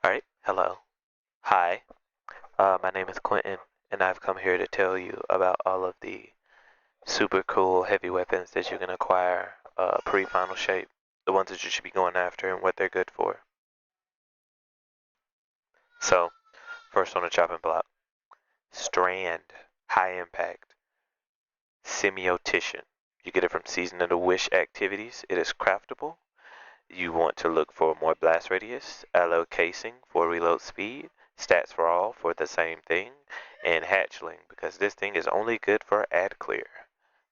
All right, hello. Hi, my name is Quentin, and I've come here to tell you about all of the super cool heavy weapons that you can acquire pre-final shape, the ones that you should be going after and what they're good for. So, first on the chopping block, Strand, high impact, Semiotician. You get it from Season of the Wish activities. It is craftable. You want to look for more blast radius, allo casing for reload speed, stats for all for the same thing, and hatchling because this thing is only good for ad clear.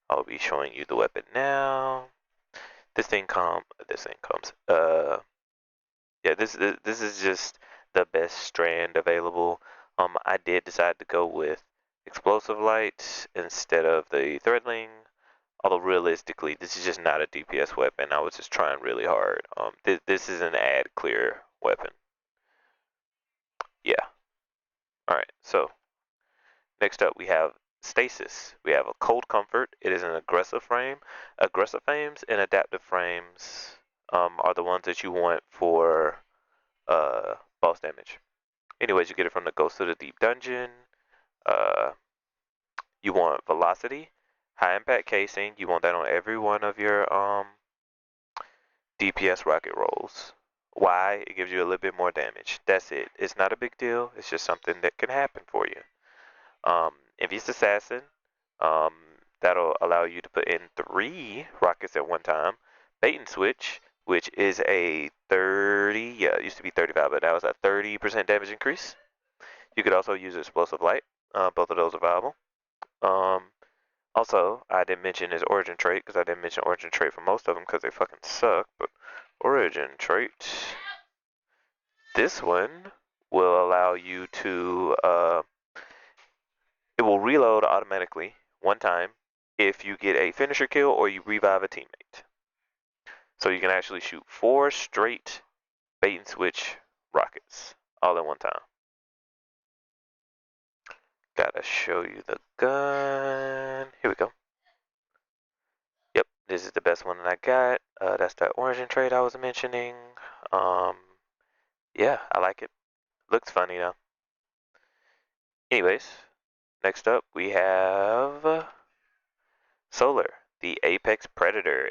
I'll be showing you the weapon now. This thing comes. Yeah, this is just the best strand available. I did decide to go with explosive light instead of the threadling. Although realistically, this is just not a DPS weapon. I was just trying really hard. This is an ad clear weapon. Yeah. All right. So next up we have stasis. We have a cold comfort. It is an aggressive frame. Aggressive frames and adaptive frames are the ones that you want for boss damage. Anyways, you get it from the Ghost of the Deep Dungeon. Uh, you want velocity, high impact casing. You want that on every one of your DPS rocket rolls. Why? It gives you a little bit more damage. That's it. It's not a big deal. It's just something that can happen for you. Envious Assassin, um, that'll allow you to put in 3 rockets at one time. Bait and Switch, which is a 30, yeah, it used to be 35, but now it's a 30% damage increase. You could also use Explosive Light. Both of those are viable. Um, Also, I didn't mention his origin trait because I didn't mention origin trait for most of them because they fucking suck. But origin trait, this one will allow you to, it will reload automatically one time if you get a finisher kill or you revive a teammate. So you can actually shoot 4 straight bait and switch rockets all at one time. Gotta show you the gun. Here we go. Yep, this is the best one that I got. That's that origin trait I was mentioning. Um, yeah, I like it. Looks funny though. Anyways, next up we have Solar, the Apex Predator.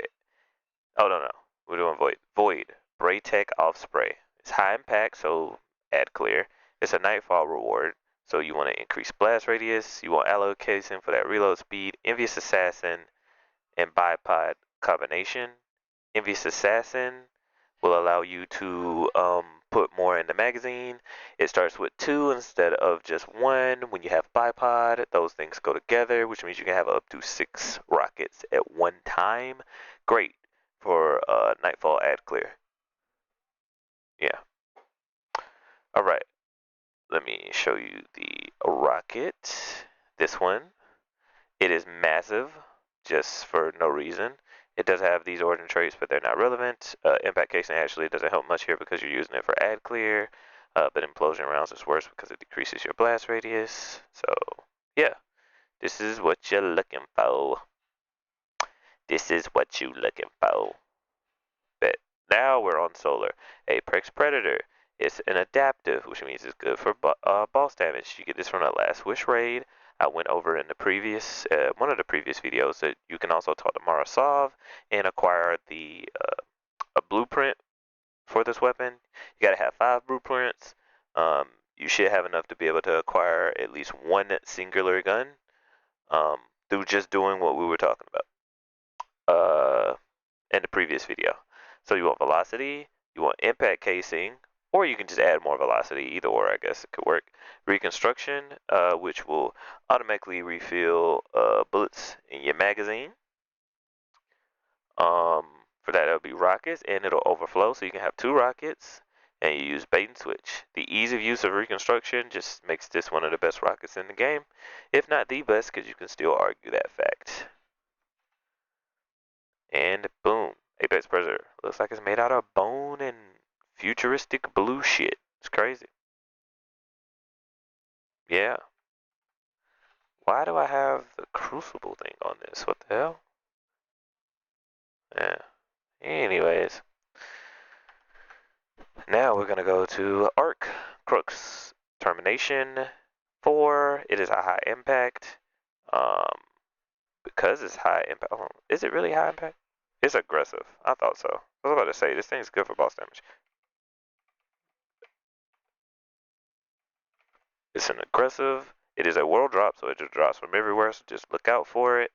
Oh no, we're doing Void. Void, Braytech Off Spray. It's high impact, so add clear. It's a Nightfall reward, so you want to increase blast radius. You want allo casing for that reload speed. Envious Assassin and Bipod combination. Envious Assassin will allow you to put more in the magazine. It starts with 2 instead of just 1. When you have bipod, those things go together, which means you can have up to 6 rockets at one time. Great for Nightfall ad clear. Yeah. All right. Let me show you the rocket. This one. It is massive, just for no reason. It does have these origin traits, but they're not relevant. Impact casing actually doesn't help much here because you're using it for ad clear, but implosion rounds is worse because it decreases your blast radius. So, yeah, this is what you're looking for. This is what you are looking for. But now we're on Solar. Apex Predator. It's an adaptive, which means it's good for boss damage. You get this from the Last Wish raid. I went over in the previous one of the previous videos that you can also talk to Marasov and acquire the a blueprint for this weapon. You gotta have 5 blueprints. You should have enough to be able to acquire at least one singular gun through just doing what we were talking about in the previous video. So you want velocity, you want impact casing, or you can just add more velocity. Either or, I guess it could work. Reconstruction, which will automatically refill bullets in your magazine. For that, it'll be rockets, and it'll overflow, so you can have 2 rockets, and you use bait and switch. The ease of use of reconstruction just makes this one of the best rockets in the game, if not the best, because you can still argue that fact. And boom, Apex Predator. Looks like it's made out of bone and futuristic blue shit. It's crazy. Yeah. Why do I have the Crucible thing on this? What the hell? Yeah. Anyways. Now we're gonna go to Arc Crux Termination 4. It is a high impact. Um, because it's high impact. Is it really high impact? It's aggressive. I thought so. I was about to say this thing's good for boss damage. It's an aggressive. It is a world drop, so it just drops from everywhere. So just look out for it.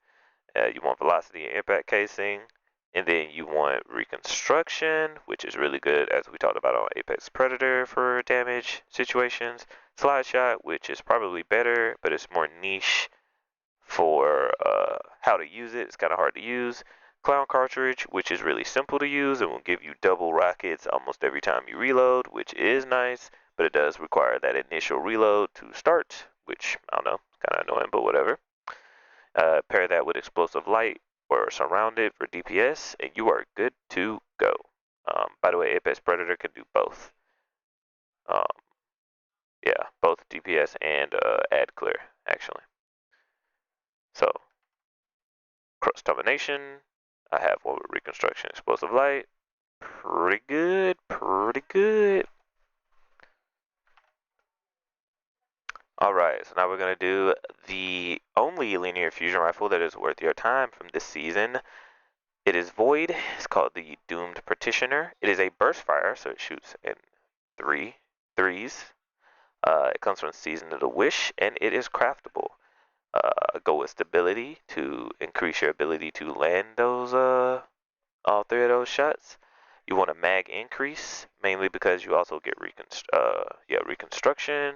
You want velocity and impact casing, and then you want reconstruction, which is really good as we talked about on Apex Predator for damage situations. Slide shot, which is probably better, but it's more niche for how to use it. It's kind of hard to use. Clown cartridge, which is really simple to use and will give you double rockets almost every time you reload, which is nice, but it does require that initial reload to start, which I don't know, kind of annoying, but whatever. Pair that with explosive light or surrounded for DPS, and you are good to go. By the way, Apex Predator can do both. Um, yeah, both DPS and ad clear, actually. So, cross domination. I have what reconstruction, explosive light. Pretty good, pretty good. Alright, so now we're going to do the only linear fusion rifle that is worth your time from this season. It is Void. It's called the Doomed Partitioner. It is a burst fire, so it shoots in threes. It comes from Season of the Wish, and it is craftable. Go with stability to increase your ability to land those all three of those shots. You want a mag increase, mainly because you also get reconstruction.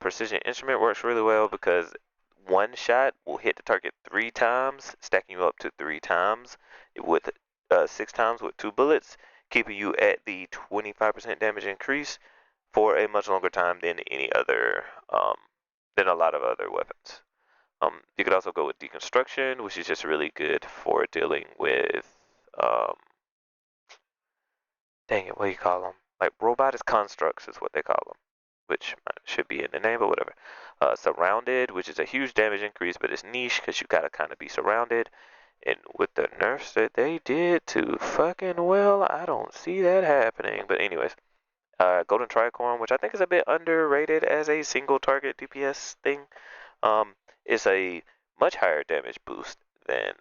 Precision instrument works really well because one shot will hit the target 3 times, stacking you up to 3 times with 6 times with 2 bullets, keeping you at the 25% damage increase for a much longer time than than a lot of other weapons. You could also go with deconstruction, which is just really good for dealing with um, dang it, what do you call them? Like robotic constructs is what they call them, which should be in the name, but whatever. Surrounded, which is a huge damage increase, but it's niche because you gotta kind of be surrounded. And with the nerfs that they did to fucking well, I don't see that happening. But anyways, Golden Tricorn, which I think is a bit underrated as a single target DPS thing, um, is a much higher damage boost than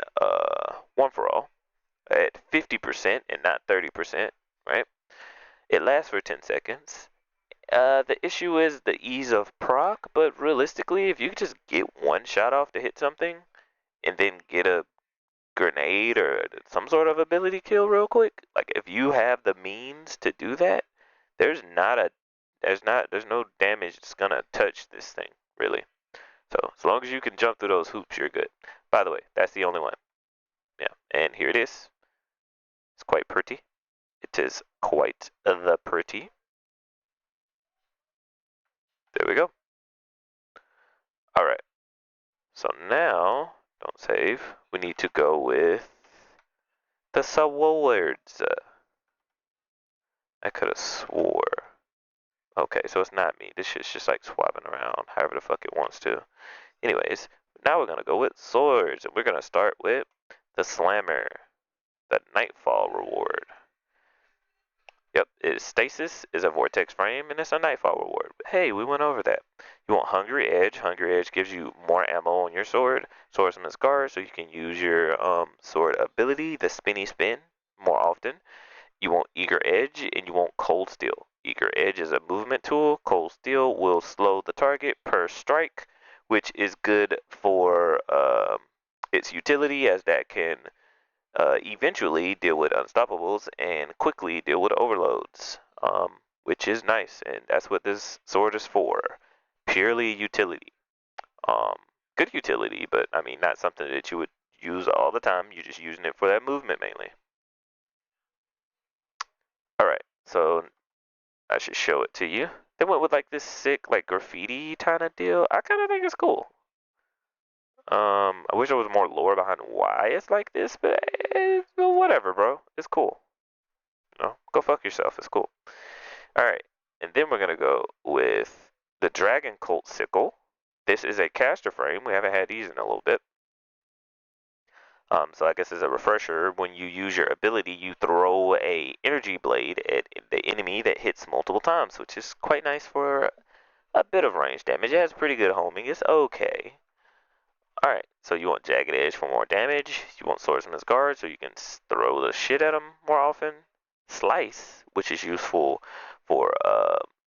One for All at 50% and not 30%, right? It lasts for 10 seconds. The issue is the ease of proc, but realistically, if you could just get one shot off to hit something and then get a grenade or some sort of ability kill real quick, like if you have the means to do that, there's not a there's no damage that's gonna touch this thing, really. So as long as you can jump through those hoops, you're good. By the way, that's the only one. Yeah, and here it is. It's quite pretty. It is quite the pretty. There we go. Alright, so now, don't save, we need to go with the swords. I could have swore. Okay, so it's not me. This shit's just like swapping around however the fuck it wants to. Anyways, now we're gonna go with swords, and we're gonna start with the Slammer, the Nightfall reward. Yep, Stasis is a Vortex frame, and it's a Nightfall reward. But hey, we went over that. You want Hungry Edge. Hungry Edge gives you more ammo on your sword, Swordsman's Guard, so you can use your sword ability, the Spinny Spin, more often. You want Eager Edge, and you want Cold Steel. Eager Edge is a movement tool. Cold Steel will slow the target per strike, which is good for its utility, as that can eventually deal with unstoppables and quickly deal with overloads, which is nice, and that's what this sword is for. Purely utility. Um, Good utility, but I mean, not something that you would use all the time. You're just using it for that movement mainly. Alright, so I should show it to you. They went with like this sick, like graffiti kind of deal. I kind of think it's cool. I wish there was more lore behind why it's like this, but whatever, bro. It's cool. Go fuck yourself. It's cool. All right, and then we're gonna go with the Dragon Colt Sickle. This is a caster frame. We haven't had these in a little bit. So I guess as a refresher, when you use your ability, you throw a energy blade at the enemy that hits multiple times, which is quite nice for a bit of range damage. It has pretty good homing. It's okay. Alright, so you want Jagged Edge for more damage. You want Swordsman's Guard so you can throw the shit at them more often. Slice, which is useful for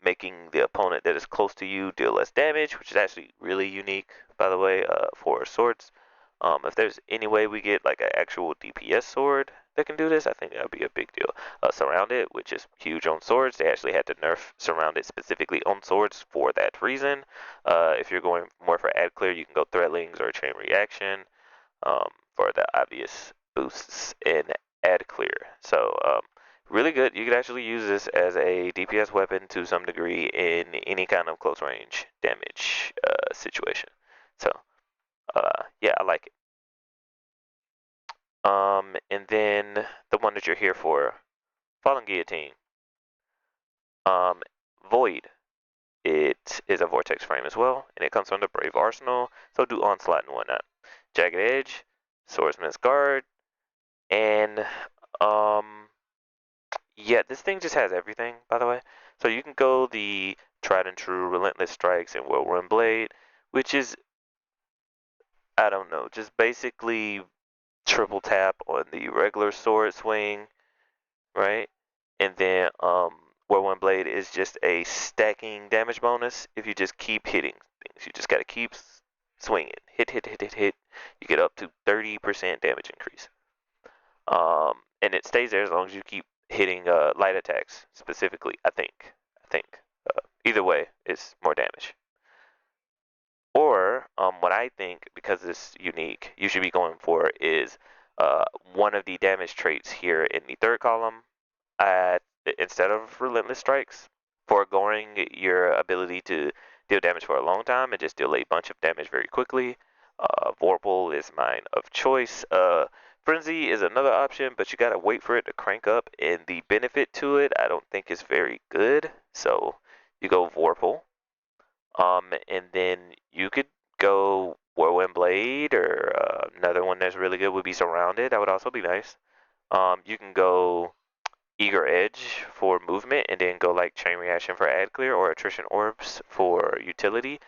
making the opponent that is close to you deal less damage, which is actually really unique, by the way, for swords. If there's any way we get like an actual DPS sword that can do this, I think that would be a big deal. Surrounded, which is huge on swords. They actually had to nerf Surrounded specifically on swords for that reason. If you're going more for ad clear, you can go Threadlings or Chain Reaction for the obvious boosts in ad clear. So really good. You could actually use this as a DPS weapon to some degree in any kind of close range damage situation. So yeah, I like it. And then the one that you're here for, Fallen Guillotine. Um, Void. It is a vortex frame as well, and it comes from the Brave Arsenal, so do onslaught and whatnot. Jagged Edge, Swordsman's Guard, and yeah, this thing just has everything, by the way. So you can go the tried and true Relentless Strikes and Whirlwind Blade, which is, I don't know, just basically triple tap on the regular sword swing, right? And then Whirlwind Blade is just a stacking damage bonus if you just keep hitting things. You just gotta keep swinging. Hit, hit, hit, hit, hit. You get up to 30% damage increase. And it stays there as long as you keep hitting light attacks specifically, I think. Either way, it's more damage. Or what I think, because it's unique, you should be going for is one of the damage traits here in the third column. Instead of Relentless Strikes, foregoing your ability to deal damage for a long time and just deal a bunch of damage very quickly. Vorpal is mine of choice. Frenzy is another option, but you gotta wait for it to crank up, and the benefit to it I don't think is very good. So you go Vorpal. And then you could go Whirlwind Blade, or another one that's really good would be Surrounded. That would also be nice. You can go Eager Edge for movement, and then go like Chain Reaction for ad clear, or Attrition Orbs for utility.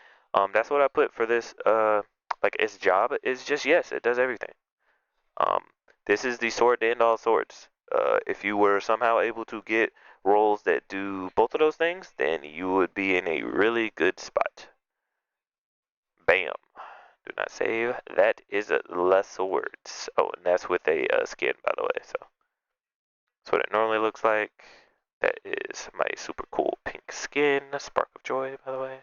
That's what I put for this. Like its job is just yes, it does everything. Um, this is the sword to end all swords. If you were somehow able to get rolls that do both of those things, then you would be in a really good spot. Bam. Do not save. That is less swords. Oh, and that's with a skin, by the way. So that's what it normally looks like. That is my super cool pink skin. Spark of Joy, by the way.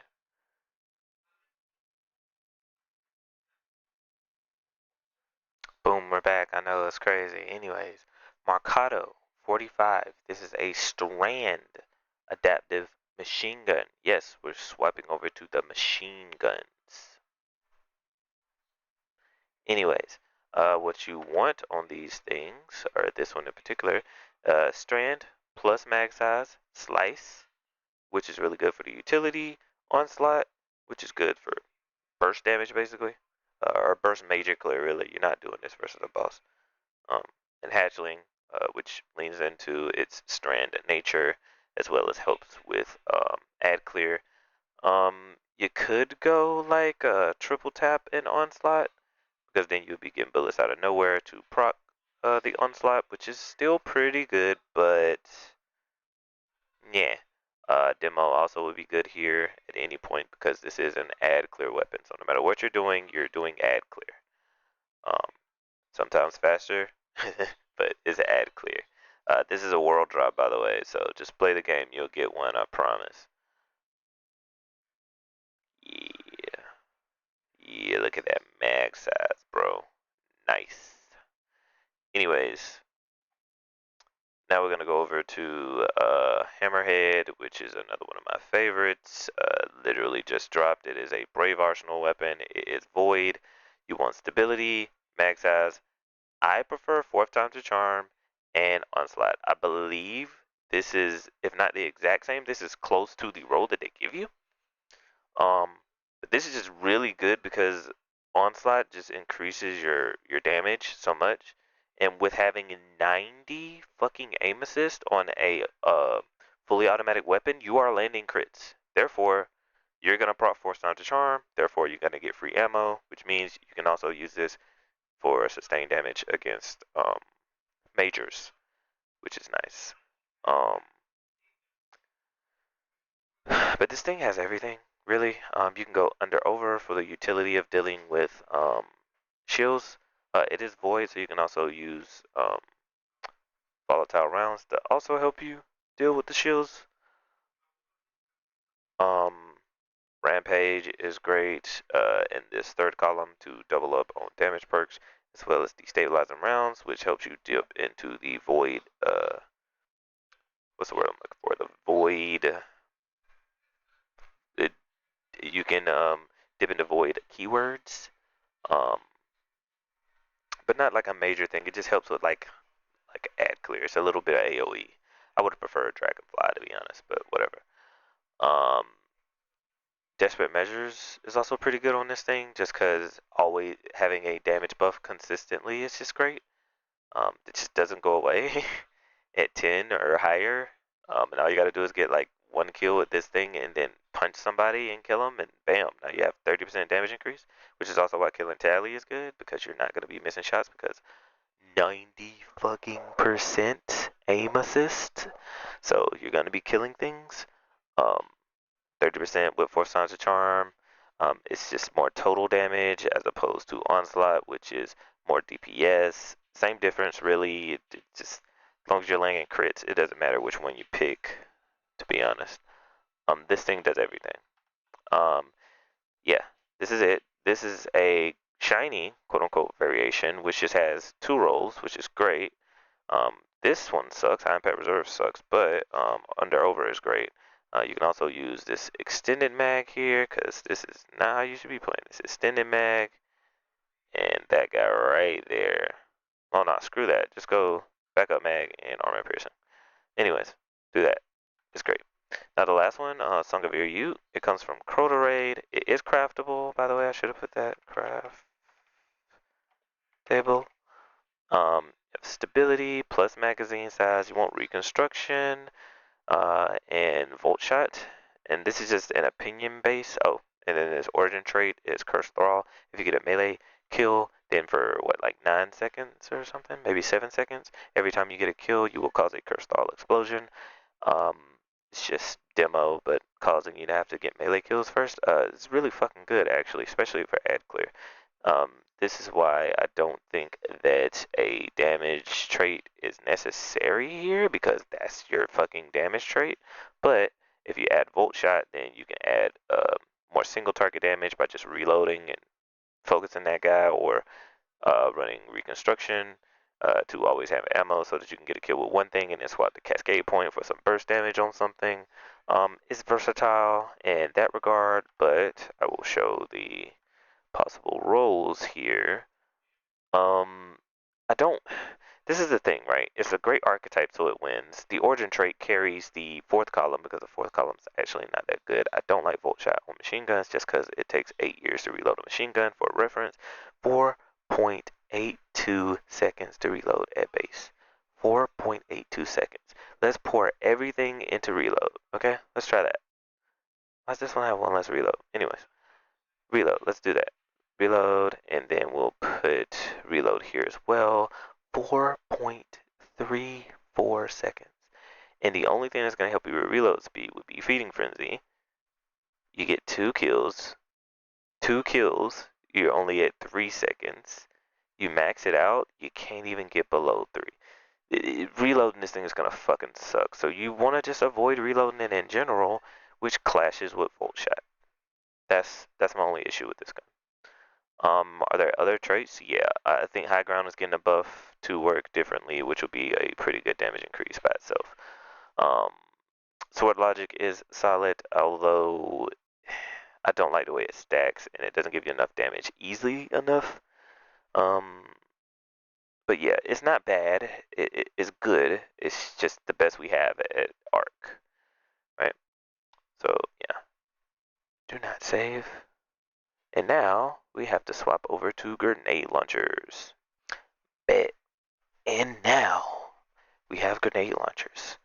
Boom, we're back. I know it's crazy. Anyways, Marcato 45. This is a strand adaptive machine gun. Yes, we're swiping over to the machine guns. Anyways, what you want on these things, or this one in particular, strand plus mag size, slice, which is really good for the utility, onslaught, which is good for burst damage basically, or burst major clear really. You're not doing this versus a boss. Um, and hatchling, which leans into its strand nature as well as helps with ad clear. You could go like a triple tap in onslaught, because then you'll be getting bullets out of nowhere to proc the onslaught, which is still pretty good, but yeah. Demo also would be good here at any point because this is an ad clear weapon. So no matter what you're doing ad clear. Um, Sometimes faster, but it's ad clear. This is a world drop, by the way, so just play the game. You'll get one, I promise. Yeah. Yeah, look at that mag size, bro. Nice. Anyways, now we're going to go over to Hammerhead, which is another one of my favorites. Literally just dropped. It is a Brave Arsenal weapon. It is void. You want stability, mag size. I prefer fourth time's a charm and onslaught. I believe this is, if not the exact same, this is close to the roll that they give you. But this is just really good because onslaught just increases your damage so much, and with having 90 fucking aim assist on a fully automatic weapon, you are landing crits. Therefore, you're gonna proc force down to charm. Therefore, you're gonna get free ammo, which means you can also use this for sustained damage against majors, which is nice. But this thing has everything, really. You can go under over for the utility of dealing with shields. It is void, so you can also use volatile rounds to also help you deal with the shields. Rampage is great in this third column to double up on damage perks, as well as destabilizing rounds, which helps you dip into the void. What's the word I'm looking for? The void. You can dip into void keywords, um, but not like a major thing. It just helps with like ad clear. It's a little bit of AOE. I would have preferred Dragonfly to be honest, but whatever. Um, Desperate Measures is also pretty good on this thing, just because always having a damage buff consistently is just great. It just doesn't go away at 10 or higher. And all you gotta do is get like one kill with this thing and then punch somebody and kill them, and bam, now you have 30% damage increase, which is also why killing Tally is good, because you're not gonna be missing shots, because 90 fucking percent aim assist. So you're gonna be killing things. 30% with Force Signs of Charm. It's just more total damage as opposed to Onslaught, which is more DPS. Same difference, really. It just as long as you're landing crits, it doesn't matter which one you pick. To be honest, this thing does everything. Um, yeah, this is it. This is a shiny quote unquote variation, which just has 2 rolls, which is great. This one sucks. High Impact Reserve sucks, but Under Over is great. You can also use this extended mag here, because this is not how you should be playing this extended mag. And that guy right there. Oh no, screw that. Just go backup mag and armor piercing. Anyways, do that. It's great. Now the last one, Song of Iryu. It comes from Crota Raid. It is craftable, by the way. I should have put that craft table. Stability plus magazine size. You want reconstruction. And Volt Shot. And this is just an opinion base. Oh, and then this origin trait is Curse Thrall. If you get a melee kill, then for what, like 9 seconds or something, maybe 7 seconds, every time you get a kill, you will cause a Curse Thrall explosion. Um, it's just demo, but causing you to have to get melee kills first. It's really fucking good, actually, especially for ad clear. This is why I don't think that a damage trait is necessary here, because that's your fucking damage trait. But if you add Volt Shot, then you can add more single target damage by just reloading and focusing that guy, or running Reconstruction to always have ammo so that you can get a kill with one thing and then swap the Cascade Point for some burst damage on something. It's versatile in that regard, but I will show the possible roles here. I don't. This is the thing, right? It's a great archetype, so it wins. The origin trait carries the fourth column because the fourth column is actually not that good. I don't like Volt Shot on machine guns just because it takes 8 years to reload a machine gun. For reference, 4.82 seconds to reload at base. 4.82 seconds. Let's pour everything into reload. Okay, let's try that. Why does this one have one less reload? Anyways, reload. Let's do that. Reload, and then we'll put reload here as well. 4.34 seconds. And the only thing that's going to help you with reload speed would be Feeding Frenzy. You get 2 kills. 2 kills, you're only at 3 seconds. You max it out, you can't even get below 3. Reloading this thing is going to fucking suck. So you want to just avoid reloading it in general, which clashes with Volt Shot. That's my only issue with this gun. Are there other traits? Yeah, I think High Ground is getting a buff to work differently, which will be a pretty good damage increase by itself. Sword Logic is solid, although I don't like the way it stacks, and it doesn't give you enough damage easily enough. But yeah, it's not bad. It's good. It's just the best we have at Arc, right? So yeah, do not save. And now we have to swap over to grenade launchers. Bet. And now we have grenade launchers.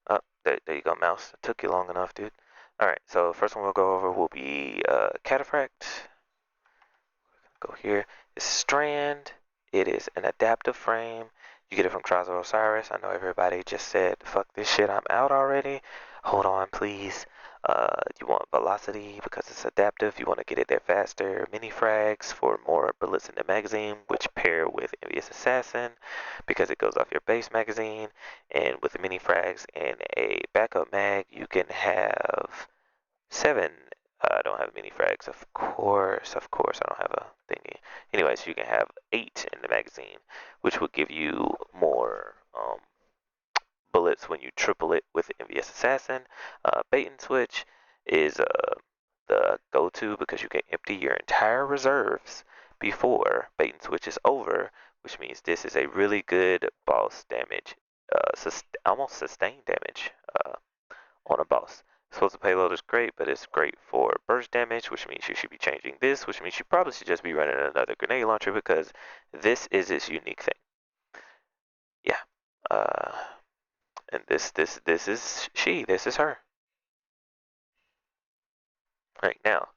Oh, there you go, mouse. It took you long enough, dude. Alright, so first one we'll go over will be Cataphract. Go here. It's Strand. It is an adaptive frame. You get it from Trials of Osiris. I know everybody just said, fuck this shit, I'm out already. Hold on, please. You want velocity because it's adaptive. You want to get it there faster. Mini frags for more bullets in the magazine, which pair with Envious Assassin because it goes off your base magazine. And with the mini frags and a backup mag, you can have 7. I don't have mini frags, of course, I don't have a thingy. Anyways, you can have 8 in the magazine, which will give you more bullets when you triple it with Envious Assassin. Bait and Switch is the go-to because you can empty your entire reserves before Bait and Switch is over, which means this is a really good boss damage, almost sustained damage on a boss. Explosive payload is great, but it's great for burst damage, which means you should be changing this, which means you probably should just be running another grenade launcher because this is its unique thing. Yeah. And this is her. Right now,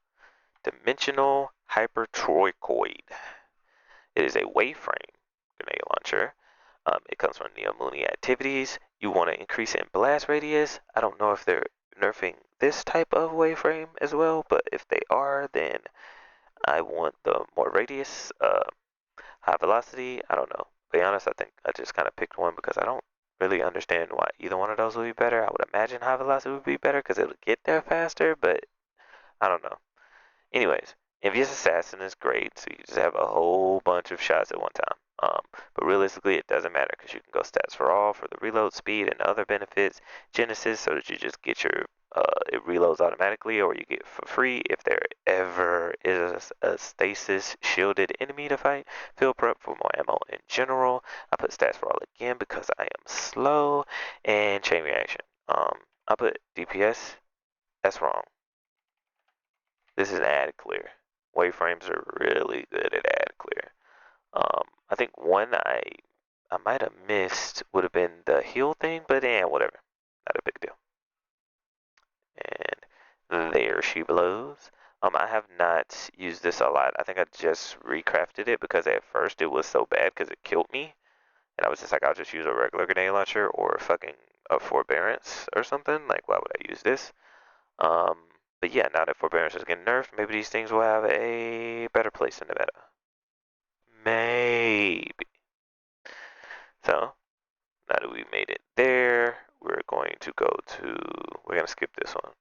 Dimensional Hypertroicoid. It is a waveframe grenade launcher. It comes from Neomuni Activities. You want to increase it in blast radius. I don't know if they're nerfing this type of waveframe as well, but if they are, then I want the more radius, high velocity. I don't know. To be honest, I think I just kind of picked one because I don't really understand why either one of those would be better. I would imagine high velocity would be better because it'll get there faster, but I don't know. Anyways, Envious Assassin is great, so you just have a whole bunch of shots at one time. But realistically, it doesn't matter because you can go stats for all for the reload speed and other benefits. Genesis, so that you just get your it reloads automatically, or you get for free if there ever is a stasis shielded enemy to fight. Field prep for more ammo in general. I put stats for all again because I am slow, and chain reaction. I put DPS. That's wrong. This is ad clear. Waveframes are really good at ad clear. I think one I might have missed would have been the heal thing, but whatever. Not a big deal. And there she blows. I have not used this a lot. I think I just recrafted it because at first it was so bad because it killed me. And I was just like, I'll just use a regular grenade launcher or fucking a forbearance or something. Like, why would I use this? But yeah, now that forbearance is getting nerfed, maybe these things will have a better place in the meta. Maybe. So, now that we made it there, we're going to we're going to skip this one.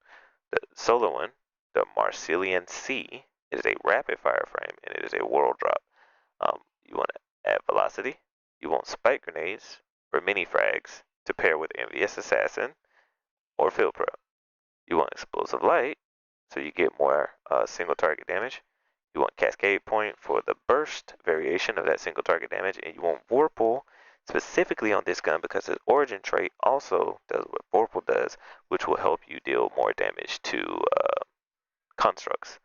The solar one, the Marcelian C, is a rapid fire frame and it is a world drop. You want to add velocity, you want spike grenades or mini frags to pair with Envious Assassin or Field Pro. You want explosive light, so you get more single target damage. You want Cascade Point for the burst variation of that single target damage, and you want Vorpal specifically on this gun because its origin trait also does what Vorpal does, which will help you deal more damage to constructs.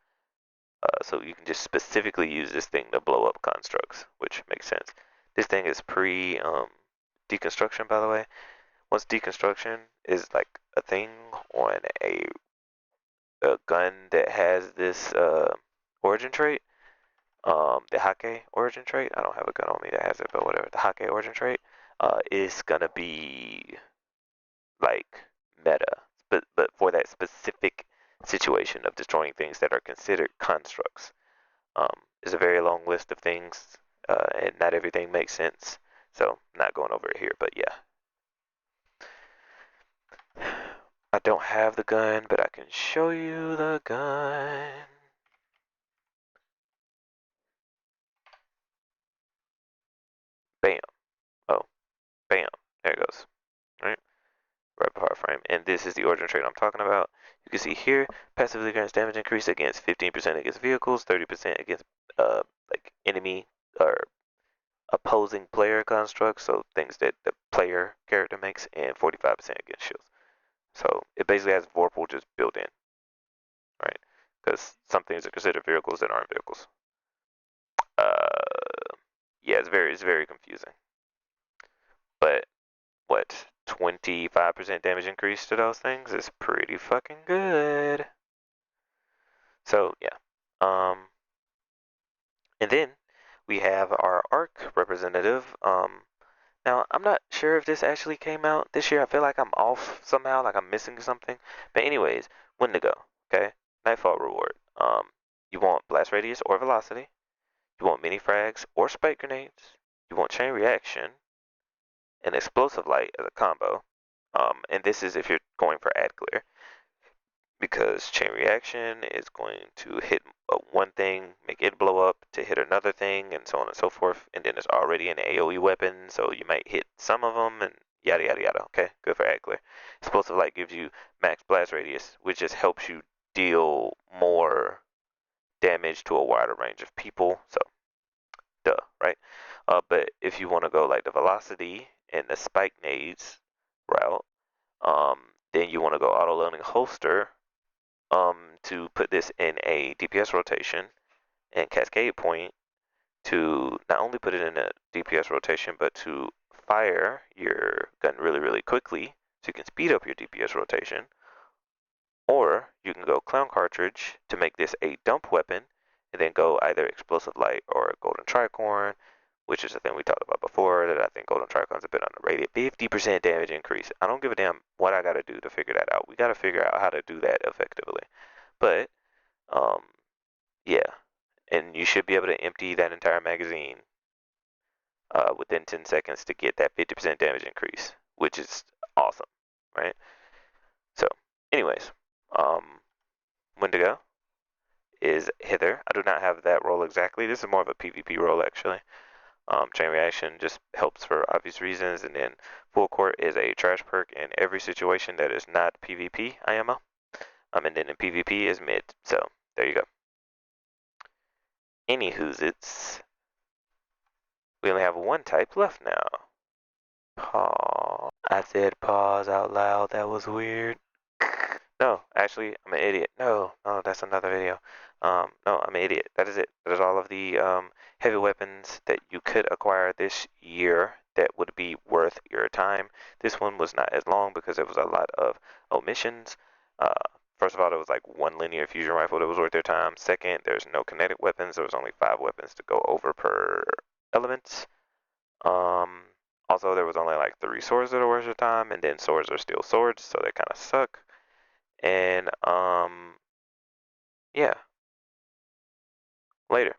So you can just specifically use this thing to blow up constructs, which makes sense. This thing is pre deconstruction, by the way. Once deconstruction is like a thing on a gun that has this origin trait, the Hake origin trait. I don't have a gun on me that has it, but whatever. The Hake origin trait is gonna be like meta, but for that specific situation of destroying things that are considered constructs. There's a very long list of things, and not everything makes sense. So not going over it here, but yeah. I don't have the gun, but I can show you the gun. Bam. Oh, bam. There it goes. All right. Rapid fire frame. And this is the origin trait I'm talking about. You can see here, passively grants damage increase against 15% against vehicles, 30% against like enemy or opposing player constructs, so things that the player character makes, and 45% against shields. So it basically has Vorpal just built in, right? Because some things are considered vehicles that aren't vehicles. Yeah, it's very confusing. But what, 25% damage increase to those things is pretty fucking good. So yeah. And then we have our ARC representative. Now I'm not sure if this actually came out this year. I feel like I'm off somehow, like I'm missing something. But anyways, Wendigo. Okay, Nightfall reward. You want blast radius or velocity. You want mini frags or spike grenades. You want chain reaction and explosive light as a combo. And this is if you're going for ad clear, because chain reaction is going to hit one thing, make it blow up to hit another thing, and so on and so forth. And then it's already an AoE weapon, so you might hit some of them, and yada yada yada. Okay, good for ad clear. Explosive light gives you max blast radius, which just helps you deal more damage to a wider range of people. So, duh, right? But if you want to go like the velocity and the spike nades route, um, then you want to go auto loading holster to put this in a DPS rotation and cascade point to not only put it in a DPS rotation, but to fire your gun really, really quickly so you can speed up your DPS rotation. Or you can go clown cartridge to make this a dump weapon and then go either explosive light or golden tricorn, which is the thing we talked about before that I think golden tricorn's a bit underrated. 50% damage increase. I don't give a damn what I gotta do to figure that out. We gotta figure out how to do that effectively. But um, yeah, and you should be able to empty that entire magazine within 10 seconds to get that 50% damage increase, which is awesome, right? So, anyways, Wendigo is hither. I do not have that role exactly. This is more of a PvP role, actually. Chain reaction just helps for obvious reasons, and then full court is a trash perk in every situation that is not PvP IMO. And then in PvP is mid. So there you go. Anywho's it's we only have one type left now. Pause. I said pause out loud. That was weird. No, actually, I'm an idiot. No, that's another video. No, I'm an idiot. That is it. That is all of the heavy weapons that you could acquire this year that would be worth your time. This one was not as long because there was a lot of omissions. Uh, First of all, there was like one linear fusion rifle that was worth your time. Second, there's no kinetic weapons. There was only 5 weapons to go over per element. Um, Also, there was only like 3 swords that are worth your time, and then swords are still swords, so they kind of suck. And yeah, later.